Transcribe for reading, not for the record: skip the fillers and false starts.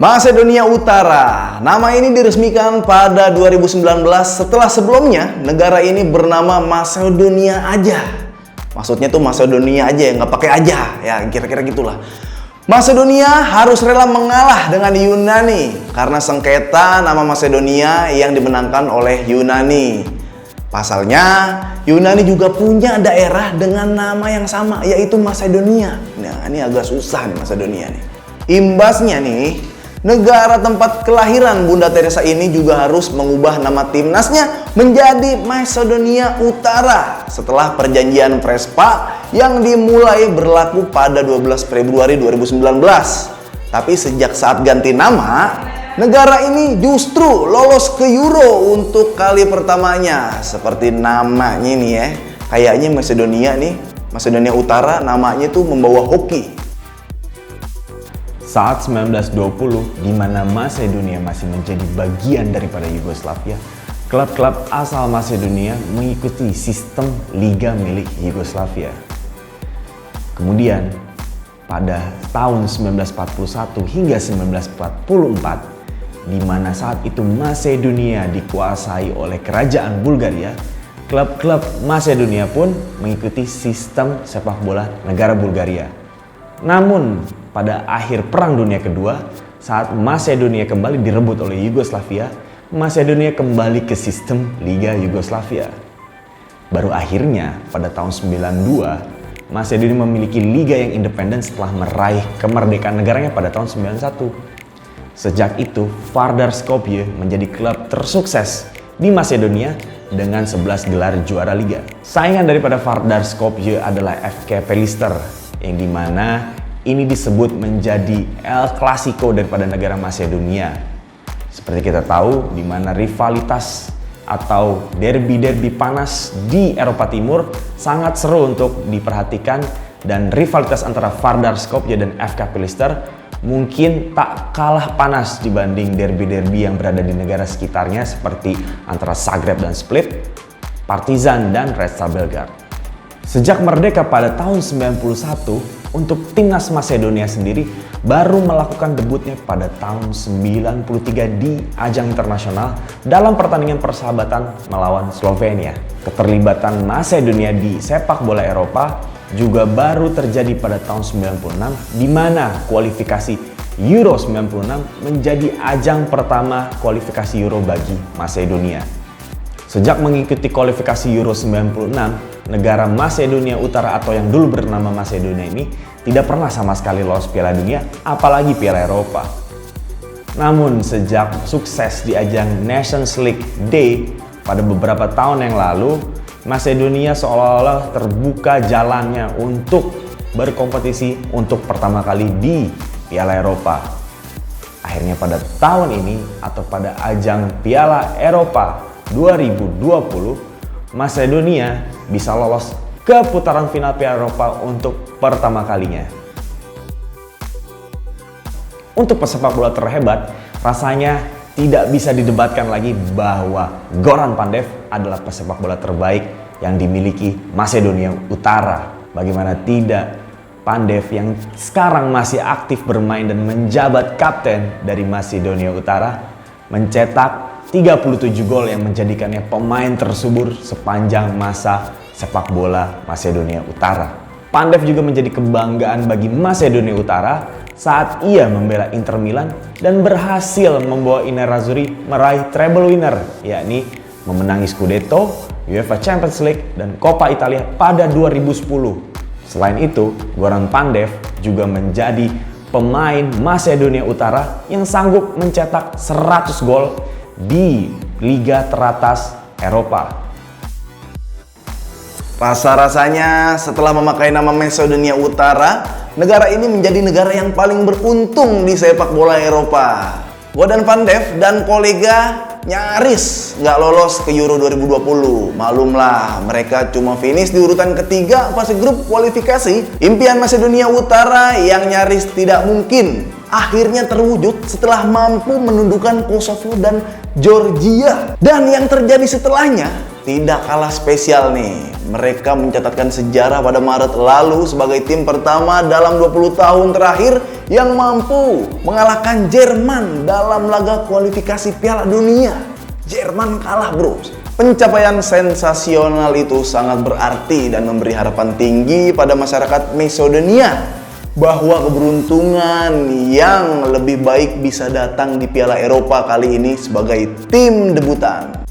Masedonia Utara. Nama ini diresmikan pada 2019 setelah sebelumnya negara ini bernama Masedonia aja. Maksudnya tuh Masedonia aja ya, nggak pakai aja. Ya kira-kira gitulah. Masedonia harus rela mengalah dengan Yunani karena sengketa nama Masedonia yang dimenangkan oleh Yunani. Pasalnya, Yunani juga punya daerah dengan nama yang sama, yaitu Masedonia. Nah, ini agak susah nih Masedonia nih. Imbasnya nih, negara tempat kelahiran Bunda Teresa ini juga harus mengubah nama timnasnya menjadi Masedonia Utara setelah perjanjian Prespa yang dimulai berlaku pada 12 Februari 2019. Tapi sejak saat ganti nama, negara ini justru lolos ke Euro untuk kali pertamanya. Seperti namanya nih ya, kayaknya Masedonia nih, Masedonia Utara namanya tuh membawa hoki. Saat 1920, di mana Masedonia masih menjadi bagian daripada Yugoslavia, klub-klub asal Masedonia mengikuti sistem liga milik Yugoslavia. Kemudian, pada tahun 1941 hingga 1944, di mana saat itu Masedonia dikuasai oleh kerajaan Bulgaria, klub-klub Masedonia pun mengikuti sistem sepak bola negara Bulgaria. Namun, pada akhir Perang Dunia Kedua, saat Masedonia kembali direbut oleh Yugoslavia, Masedonia kembali ke sistem Liga Yugoslavia. Baru akhirnya pada tahun 92, Masedonia memiliki liga yang independen setelah meraih kemerdekaan negaranya pada tahun 91. Sejak itu, Vardar Skopje menjadi klub tersukses di Masedonia dengan 11 gelar juara liga. Saingan daripada Vardar Skopje adalah FK Pelister, yang dimana ini disebut menjadi El Clasico daripada negara Masedonia. Seperti kita tahu, di mana rivalitas atau derby-derby panas di Eropa Timur sangat seru untuk diperhatikan, dan rivalitas antara Vardar Skopje dan FK Pelister mungkin tak kalah panas dibanding derby-derby yang berada di negara sekitarnya seperti antara Zagreb dan Split, Partizan dan Red Star Belgrade. Sejak merdeka pada tahun 91, untuk timnas Masedonia sendiri baru melakukan debutnya pada tahun 93 di ajang internasional dalam pertandingan persahabatan melawan Slovenia. Keterlibatan Masedonia di sepak bola Eropa juga baru terjadi pada tahun 96, di mana kualifikasi Euro 96 menjadi ajang pertama kualifikasi Euro bagi Masedonia. Sejak mengikuti kualifikasi Euro 96, negara Masedonia Utara atau yang dulu bernama Masedonia ini tidak pernah sama sekali lolos Piala Dunia, apalagi Piala Eropa. Namun sejak sukses di ajang Nations League Day pada beberapa tahun yang lalu, Masedonia seolah-olah terbuka jalannya untuk berkompetisi untuk pertama kali di Piala Eropa. Akhirnya pada tahun ini atau pada ajang Piala Eropa 2020, Masedonia bisa lolos ke putaran final Piala Eropa untuk pertama kalinya. Untuk pesepak bola terhebat, rasanya tidak bisa didebatkan lagi bahwa Goran Pandev adalah pesepak bola terbaik yang dimiliki Masedonia Utara. Bagaimana tidak, Pandev yang sekarang masih aktif bermain dan menjabat kapten dari Masedonia Utara mencetak 37 gol yang menjadikannya pemain tersubur sepanjang masa sepak bola Masedonia Utara. Pandev juga menjadi kebanggaan bagi Masedonia Utara saat ia membela Inter Milan dan berhasil membawa I Nerazzurri meraih treble winner, yakni memenangi Scudetto, UEFA Champions League, dan Coppa Italia pada 2010. Selain itu, Goran Pandev juga menjadi pemain Masedonia Utara yang sanggup mencetak 100 gol di liga teratas Eropa. Rasa-rasanya setelah memakai nama Masedonia Utara, negara ini menjadi negara yang paling beruntung di sepak bola Eropa. Goran Pandev dan kolega nyaris nggak lolos ke Euro 2020. Malumlah, mereka cuma finish di urutan ketiga fase grup kualifikasi. Impian Masedonia Utara yang nyaris tidak mungkin akhirnya terwujud setelah mampu menundukkan Kosovo dan Georgia. Dan yang terjadi setelahnya tidak kalah spesial nih. Mereka mencatatkan sejarah pada Maret lalu sebagai tim pertama dalam 20 tahun terakhir yang mampu mengalahkan Jerman dalam laga kualifikasi Piala Dunia. Jerman kalah, bro. Pencapaian sensasional itu sangat berarti dan memberi harapan tinggi pada masyarakat Macedonia bahwa keberuntungan yang lebih baik bisa datang di Piala Eropa kali ini sebagai tim debutan.